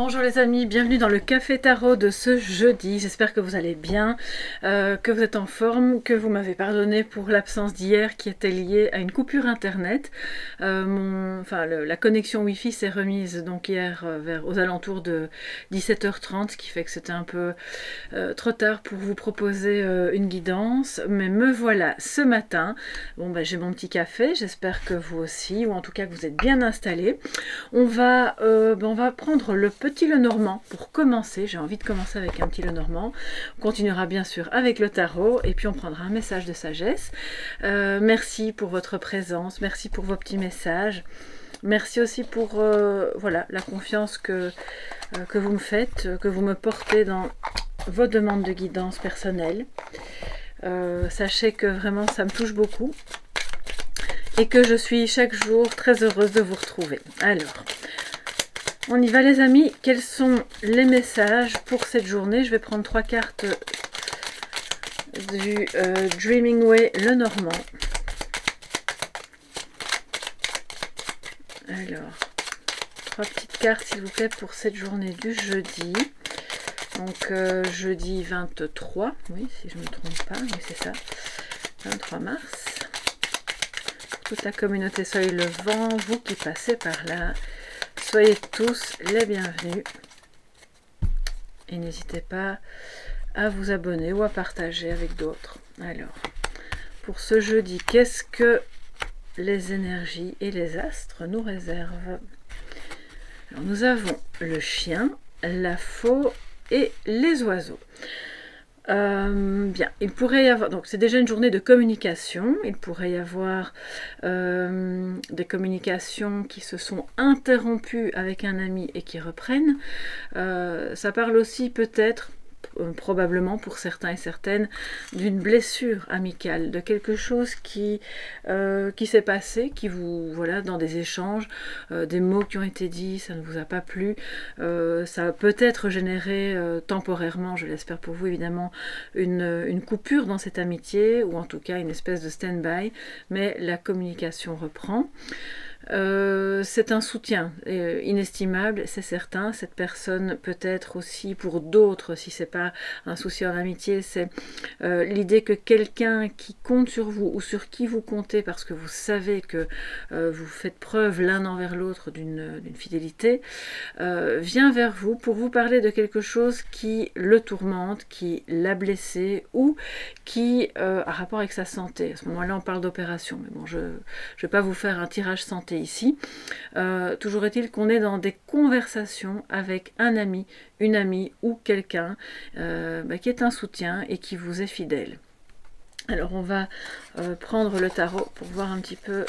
Bonjour les amis, bienvenue dans le Café Tarot de ce jeudi. J'espère que vous allez bien, que vous êtes en forme, que vous m'avez pardonné pour l'absence d'hier qui était liée à une coupure internet. La connexion Wi-Fi s'est remise donc hier aux alentours de 17h30, ce qui fait que c'était un peu trop tard pour vous proposer une guidance. Mais me voilà ce matin. Bon, j'ai mon petit café, j'espère que vous aussi, ou en tout cas que vous êtes bien installés. On va prendre le petit Lenormand pour commencer. J'ai envie de commencer avec un petit Lenormand. On continuera bien sûr avec le tarot et puis on prendra un message de sagesse. Merci pour votre présence, merci pour vos petits messages. Merci aussi pour la confiance que vous me faites, que vous me portez dans vos demandes de guidance personnelle. Sachez que vraiment ça me touche beaucoup et que je suis chaque jour très heureuse de vous retrouver. Alors, on y va les amis. Quels sont les messages pour cette journée? Je vais prendre 3 cartes du Dreaming Way Lenormand. Alors, 3 petites cartes s'il vous plaît pour cette journée du jeudi. Donc jeudi 23, oui si je ne me trompe pas, oui c'est ça, 23 mars. Pour toute la communauté Soleil Levant, vous qui passez par là, soyez tous les bienvenus. Et n'hésitez pas à vous abonner ou à partager avec d'autres. Alors, pour ce jeudi, qu'est-ce que les énergies et les astres nous réservent? Alors, nous avons le chien, la faux et les oiseaux. Bien, il pourrait y avoir, donc c'est déjà une journée de communication, il pourrait y avoir des communications qui se sont interrompues avec un ami et qui reprennent. Ça parle aussi peut-être, probablement pour certains et certaines, d'une blessure amicale, de quelque chose qui s'est passé, qui vous, voilà, dans des échanges, des mots qui ont été dits, ça ne vous a pas plu, ça a peut-être généré temporairement, je l'espère pour vous évidemment, une coupure dans cette amitié, ou en tout cas une espèce de stand-by, mais la communication reprend. C'est un soutien inestimable, c'est certain. Cette personne peut être aussi pour d'autres, si c'est pas un souci en amitié, c'est l'idée que quelqu'un qui compte sur vous ou sur qui vous comptez parce que vous savez que vous faites preuve l'un envers l'autre d'une fidélité, vient vers vous pour vous parler de quelque chose qui le tourmente, qui l'a blessé ou qui a rapport avec sa santé. À ce moment-là, on parle d'opération, mais bon, je ne vais pas vous faire un tirage santé ici. Toujours est-il qu'on est dans des conversations avec un ami, une amie ou quelqu'un qui est un soutien et qui vous est fidèle. Alors on va prendre le tarot pour voir un petit peu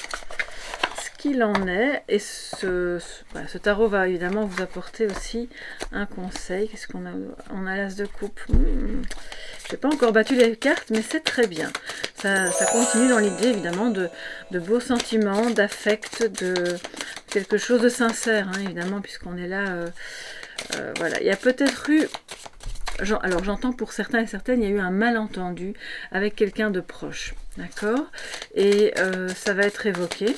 ce qu'il en est. Et ce tarot va évidemment vous apporter aussi un conseil. Qu'est-ce qu'on a? On a l'as de coupe. Je n'ai pas encore battu les cartes, mais c'est très bien. Ça continue dans l'idée, évidemment, de beaux sentiments, d'affect, de quelque chose de sincère, hein, évidemment, puisqu'on est là. Voilà, il y a peut-être eu... Alors, j'entends pour certains et certaines, il y a eu un malentendu avec quelqu'un de proche, d'accord? Et ça va être évoqué.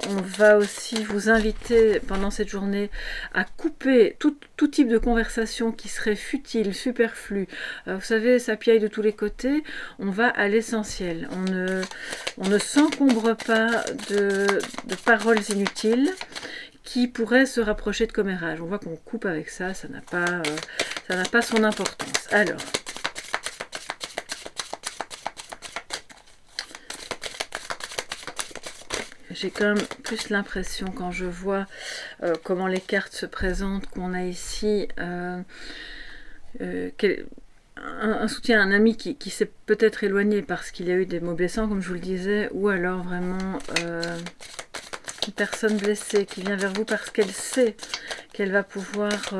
On va aussi vous inviter pendant cette journée à couper tout type de conversation qui serait futile, superflu. Vous savez, ça piaille de tous les côtés. On va à l'essentiel. On ne s'encombre pas de paroles inutiles qui pourraient se rapprocher de commérage. On voit qu'on coupe avec ça, ça n'a pas son importance. Alors, j'ai quand même plus l'impression, quand je vois comment les cartes se présentent, qu'on a ici un soutien à un ami qui s'est peut-être éloigné parce qu'il y a eu des mots blessants, comme je vous le disais, ou alors vraiment une personne blessée qui vient vers vous parce qu'elle sait qu'elle va pouvoir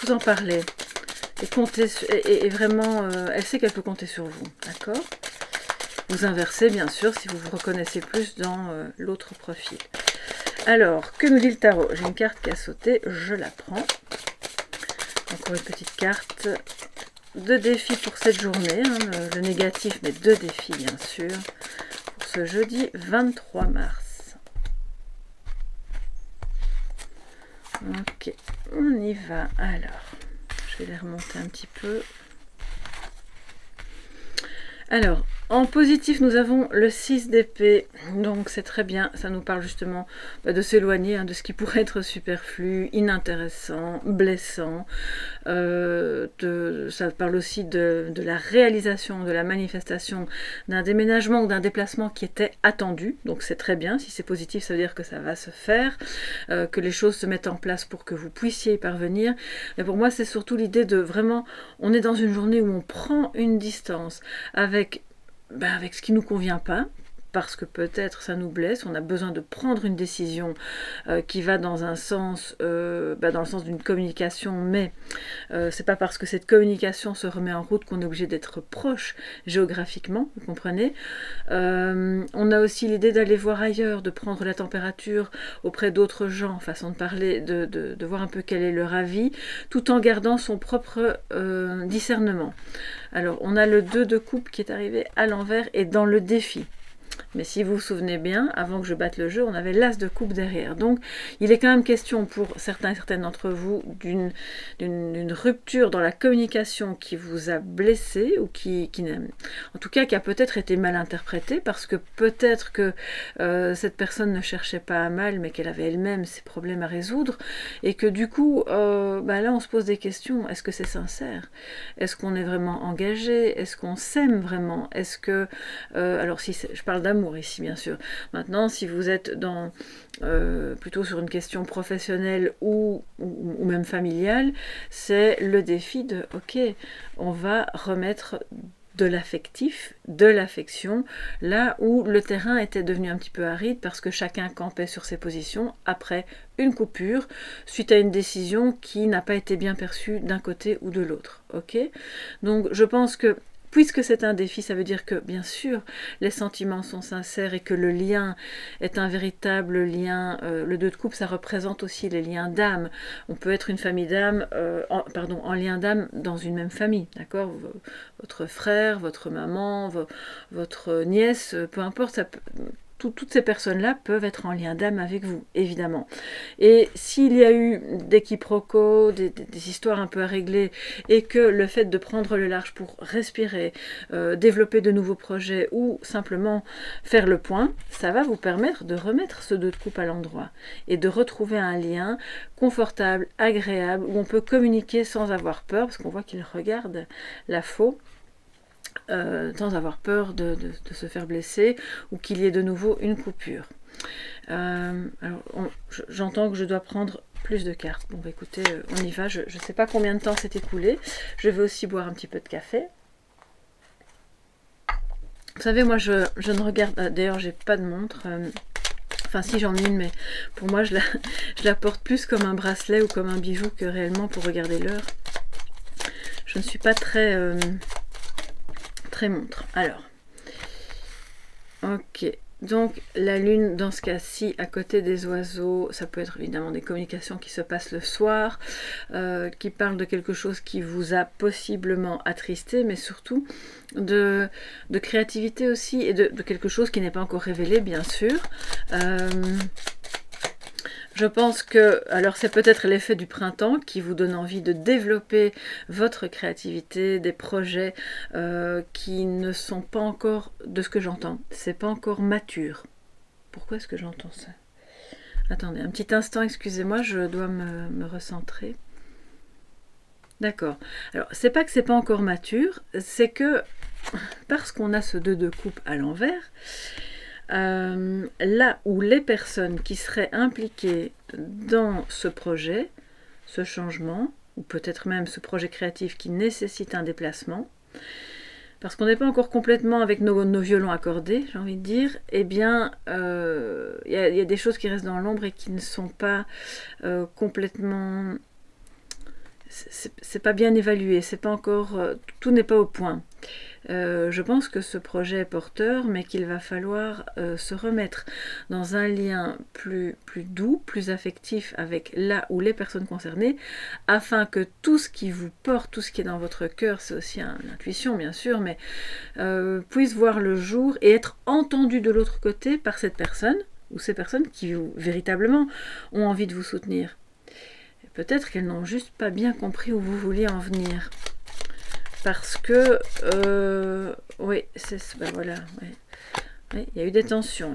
vous en parler et compter, et vraiment, elle sait qu'elle peut compter sur vous, d'accord? Vous inversez, bien sûr, si vous vous reconnaissez plus dans l'autre profil. Alors, que nous dit le tarot? J'ai une carte qui a sauté, je la prends. Encore une petite carte. 2 défis pour cette journée, hein, le négatif, mais 2 défis, bien sûr, pour ce jeudi 23 mars. Ok, y va. Alors, je vais les remonter un petit peu. Alors, en positif, nous avons le 6 d'épée, donc c'est très bien, ça nous parle justement de s'éloigner de ce qui pourrait être superflu, inintéressant, blessant. Ça parle aussi de la réalisation, de la manifestation d'un déménagement ou d'un déplacement qui était attendu, donc c'est très bien, si c'est positif, ça veut dire que ça va se faire, que les choses se mettent en place pour que vous puissiez y parvenir. Mais pour moi, c'est surtout l'idée de vraiment, on est dans une journée où on prend une distance avec ce qui ne nous convient pas, parce que peut-être ça nous blesse, on a besoin de prendre une décision qui va dans un sens, dans le sens d'une communication, mais c'est pas parce que cette communication se remet en route qu'on est obligé d'être proche géographiquement, vous comprenez. On a aussi l'idée d'aller voir ailleurs, de prendre la température auprès d'autres gens, façon de parler, de voir un peu quel est leur avis, tout en gardant son propre discernement. Alors, on a le 2 de coupe qui est arrivé à l'envers et dans le défi. Mais si vous vous souvenez bien, avant que je batte le jeu, on avait l'as de coupe derrière. Donc, il est quand même question pour certains et certaines d'entre vous d'une rupture dans la communication qui vous a blessé ou en tout cas, qui a peut-être été mal interprétée parce que peut-être que cette personne ne cherchait pas à mal, mais qu'elle avait elle-même ses problèmes à résoudre et que du coup, là, on se pose des questions. Est-ce que c'est sincère? Est-ce qu'on est vraiment engagé? Est-ce qu'on s'aime vraiment? Est-ce que... alors, si je parle d'amour ici bien sûr. Maintenant, si vous êtes plutôt sur une question professionnelle ou même familiale, c'est le défi de ok, on va remettre de l'affectif, de l'affection, là où le terrain était devenu un petit peu aride parce que chacun campait sur ses positions après une coupure suite à une décision qui n'a pas été bien perçue d'un côté ou de l'autre. Ok, donc je pense que puisque c'est un défi, ça veut dire que, bien sûr, les sentiments sont sincères et que le lien est un véritable lien. Le 2 de coupe, ça représente aussi les liens d'âme. On peut être une famille d'âme, en lien d'âme dans une même famille, d'accord? Votre frère, votre maman, votre nièce, peu importe, ça peut... Toutes ces personnes-là peuvent être en lien d'âme avec vous, évidemment. Et s'il y a eu des quiproquos, des histoires un peu à régler, et que le fait de prendre le large pour respirer, développer de nouveaux projets, ou simplement faire le point, ça va vous permettre de remettre ce 2 de coupe à l'endroit, et de retrouver un lien confortable, agréable, où on peut communiquer sans avoir peur, parce qu'on voit qu'il regarde la faux, sans avoir peur de se faire blesser ou qu'il y ait de nouveau une coupure. Alors, j'entends que je dois prendre plus de cartes. Bon, bah, écoutez, on y va. Je ne sais pas combien de temps s'est écoulé. Je vais aussi boire un petit peu de café. Vous savez, moi, je ne regarde... D'ailleurs, j'ai pas de montre. Enfin, si, j'en ai une, mais pour moi, je la porte plus comme un bracelet ou comme un bijou que réellement pour regarder l'heure. Je ne suis pas très montre. Alors, ok, donc la lune dans ce cas-ci à côté des oiseaux, ça peut être évidemment des communications qui se passent le soir, qui parlent de quelque chose qui vous a possiblement attristé, mais surtout de créativité aussi et de quelque chose qui n'est pas encore révélé, bien sûr. Je pense que, alors c'est peut-être l'effet du printemps qui vous donne envie de développer votre créativité, des projets qui ne sont pas encore, de ce que j'entends, c'est pas encore mature. Pourquoi est-ce que j'entends ça? Attendez, un petit instant, excusez-moi, je dois me recentrer. D'accord. Alors, c'est pas que c'est pas encore mature, c'est que, parce qu'on a ce 2 de coupe à l'envers, là où les personnes qui seraient impliquées dans ce projet, ce changement, ou peut-être même ce projet créatif qui nécessite un déplacement, parce qu'on n'est pas encore complètement avec nos violons accordés, j'ai envie de dire, eh bien, y a des choses qui restent dans l'ombre et qui ne sont pas complètement... C'est pas bien évalué, c'est pas encore... tout n'est pas au point. Je pense que ce projet est porteur, mais qu'il va falloir se remettre dans un lien plus doux, plus affectif avec là où les personnes concernées, afin que tout ce qui vous porte, tout ce qui est dans votre cœur, c'est aussi l'intuition bien sûr, mais puisse voir le jour et être entendu de l'autre côté par cette personne, ou ces personnes qui véritablement ont envie de vous soutenir. Peut-être qu'elles n'ont juste pas bien compris où vous vouliez en venir. Parce que, oui, ben voilà, ouais. Oui, il y a eu des tensions,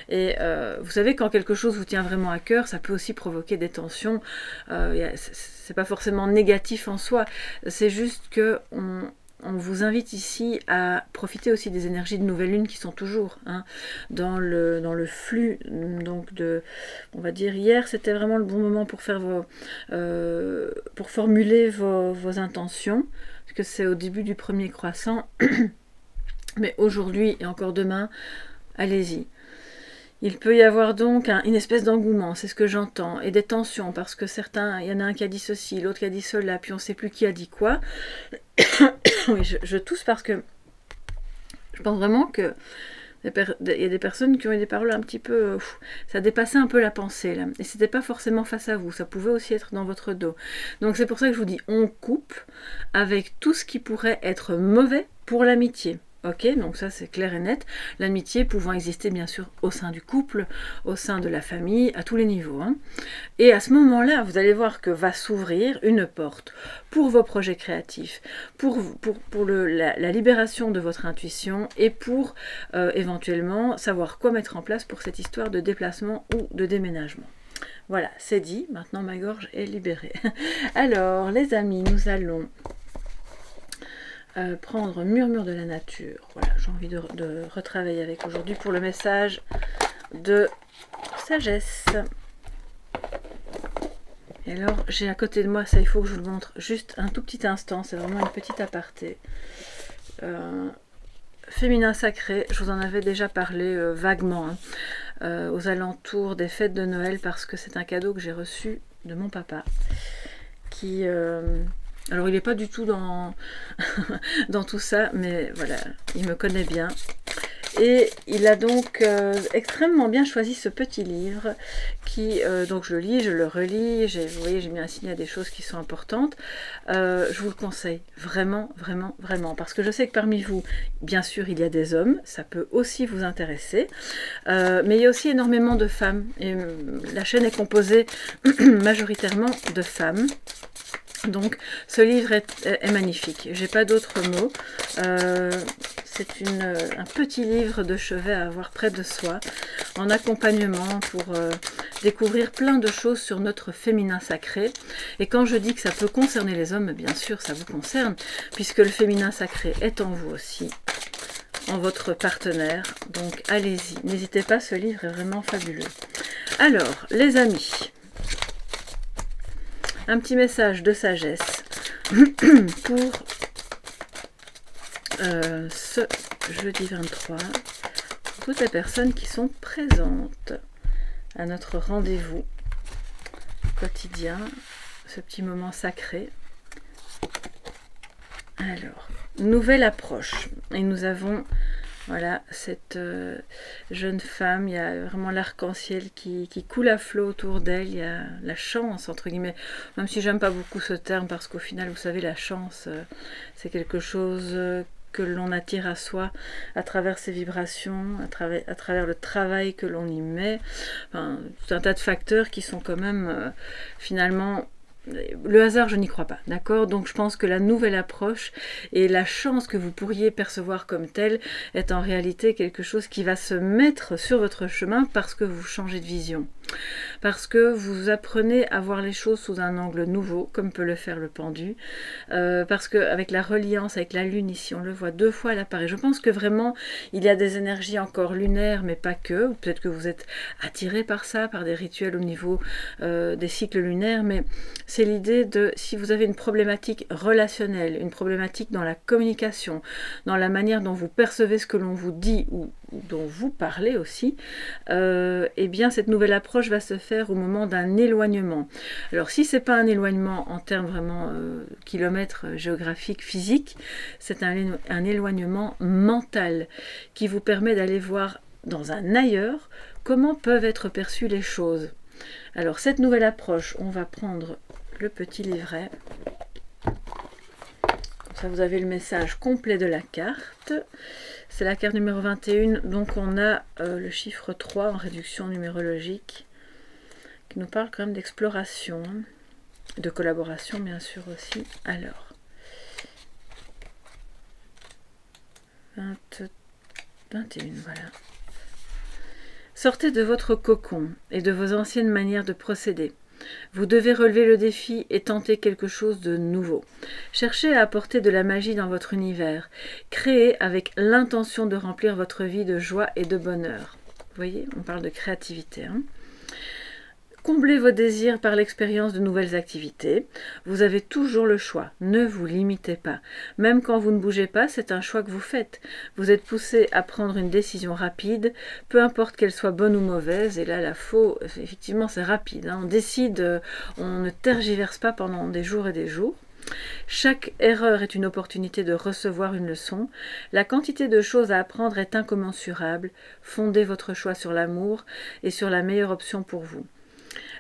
et vous savez, quand quelque chose vous tient vraiment à cœur, ça peut aussi provoquer des tensions. C'est pas forcément négatif en soi, c'est juste que on vous invite ici à profiter aussi des énergies de nouvelle lune qui sont toujours dans le flux. Donc on va dire hier, c'était vraiment le bon moment pour faire pour formuler vos intentions, parce que c'est au début du premier croissant. Mais aujourd'hui et encore demain, allez-y. Il peut y avoir donc une espèce d'engouement, c'est ce que j'entends, et des tensions, parce que certains, il y en a un qui a dit ceci, l'autre qui a dit cela, puis on ne sait plus qui a dit quoi. Oui, je tousse parce que je pense vraiment que il y a des personnes qui ont eu des paroles un petit peu... ça dépassait un peu la pensée, là. Et c'était pas forcément face à vous, ça pouvait aussi être dans votre dos. Donc c'est pour ça que je vous dis, on coupe avec tout ce qui pourrait être mauvais pour l'amitié. Ok, donc ça c'est clair et net. L'amitié pouvant exister bien sûr au sein du couple, au sein de la famille, à tous les niveaux. Et à ce moment-là, vous allez voir que va s'ouvrir une porte pour vos projets créatifs, pour la libération de votre intuition et pour éventuellement savoir quoi mettre en place pour cette histoire de déplacement ou de déménagement. Voilà, c'est dit. Maintenant ma gorge est libérée. Alors les amis, nous allons... prendre Murmure de la nature. Voilà, j'ai envie de retravailler avec aujourd'hui pour le message de sagesse. Et alors, j'ai à côté de moi, ça il faut que je vous le montre juste un tout petit instant, c'est vraiment une petite aparté. Féminin sacré, je vous en avais déjà parlé vaguement, aux alentours des fêtes de Noël, parce que c'est un cadeau que j'ai reçu de mon papa, qui... alors il n'est pas du tout dans, dans tout ça, mais voilà, il me connaît bien. Et il a donc extrêmement bien choisi ce petit livre qui, donc je le lis, je le relis, vous voyez, j'ai mis un signe à des choses qui sont importantes. Je vous le conseille, vraiment, vraiment, vraiment, parce que je sais que parmi vous, bien sûr, il y a des hommes, ça peut aussi vous intéresser, mais il y a aussi énormément de femmes, et la chaîne est composée majoritairement de femmes. Donc ce livre est magnifique, j'ai pas d'autres mots, c'est un petit livre de chevet à avoir près de soi, en accompagnement pour découvrir plein de choses sur notre féminin sacré. Et quand je dis que ça peut concerner les hommes, bien sûr ça vous concerne, puisque le féminin sacré est en vous aussi, en votre partenaire, donc allez-y, n'hésitez pas, ce livre est vraiment fabuleux. Alors les amis, un petit message de sagesse pour ce jeudi 23, pour toutes les personnes qui sont présentes à notre rendez-vous quotidien, ce petit moment sacré. Alors, nouvelle approche, et nous avons... Voilà, cette jeune femme, il y a vraiment l'arc-en-ciel qui coule à flot autour d'elle, il y a la chance, entre guillemets, même si j'aime pas beaucoup ce terme, parce qu'au final, vous savez, la chance, c'est quelque chose que l'on attire à soi à travers ses vibrations, à travers le travail que l'on y met, enfin, tout un tas de facteurs qui sont quand même, finalement... Le hasard, je n'y crois pas, d'accord? Donc je pense que la nouvelle approche et la chance que vous pourriez percevoir comme telle est en réalité quelque chose qui va se mettre sur votre chemin parce que vous changez de vision. Parce que vous apprenez à voir les choses sous un angle nouveau, comme peut le faire le pendu, parce qu'avec la reliance, avec la lune ici, on le voit 2 fois, elle apparaît. Je pense que vraiment, il y a des énergies encore lunaires, mais pas que, ou peut-être que vous êtes attiré par ça, par des rituels au niveau des cycles lunaires, mais c'est l'idée de, si vous avez une problématique relationnelle, une problématique dans la communication, dans la manière dont vous percevez ce que l'on vous dit, ou dont vous parlez aussi, eh bien cette nouvelle approche va se faire au moment d'un éloignement. Alors si c'est pas un éloignement en termes vraiment kilomètres géographiques, physiques, c'est un éloignement mental qui vous permet d'aller voir dans un ailleurs comment peuvent être perçues les choses. Alors cette nouvelle approche, on va prendre le petit livret. Comme ça vous avez le message complet de la carte. C'est la carte numéro 21, donc on a le chiffre 3 en réduction numérologique. qui nous parle quand même d'exploration, hein, de collaboration bien sûr aussi. Alors, 21, voilà. Sortez de votre cocon et de vos anciennes manières de procéder. Vous devez relever le défi et tenter quelque chose de nouveau. Cherchez à apporter de la magie dans votre univers. Créez avec l'intention de remplir votre vie de joie et de bonheur. Vous voyez, on parle de créativité, hein. Comblez vos désirs par l'expérience de nouvelles activités. Vous avez toujours le choix. Ne vous limitez pas. Même quand vous ne bougez pas, c'est un choix que vous faites. Vous êtes poussé à prendre une décision rapide, peu importe qu'elle soit bonne ou mauvaise. Et là, la faux, effectivement, c'est rapide, hein. On décide, on ne tergiverse pas pendant des jours et des jours. Chaque erreur est une opportunité de recevoir une leçon. La quantité de choses à apprendre est incommensurable. Fondez votre choix sur l'amour et sur la meilleure option pour vous.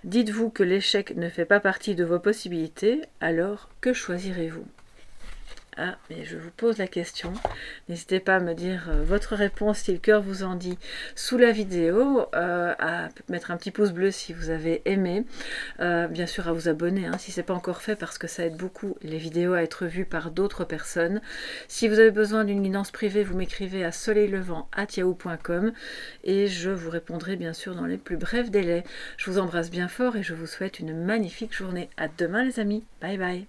Dites-vous que l'échec ne fait pas partie de vos possibilités, alors que choisirez-vous? Ah, mais je vous pose la question. N'hésitez pas à me dire votre réponse si le cœur vous en dit sous la vidéo, à mettre un petit pouce bleu si vous avez aimé, bien sûr à vous abonner hein, si ce n'est pas encore fait parce que ça aide beaucoup les vidéos à être vues par d'autres personnes. Si vous avez besoin d'une guidance privée, vous m'écrivez à soleillevent@yahoo.com et je vous répondrai bien sûr dans les plus brefs délais. Je vous embrasse bien fort et je vous souhaite une magnifique journée. À demain les amis, bye bye.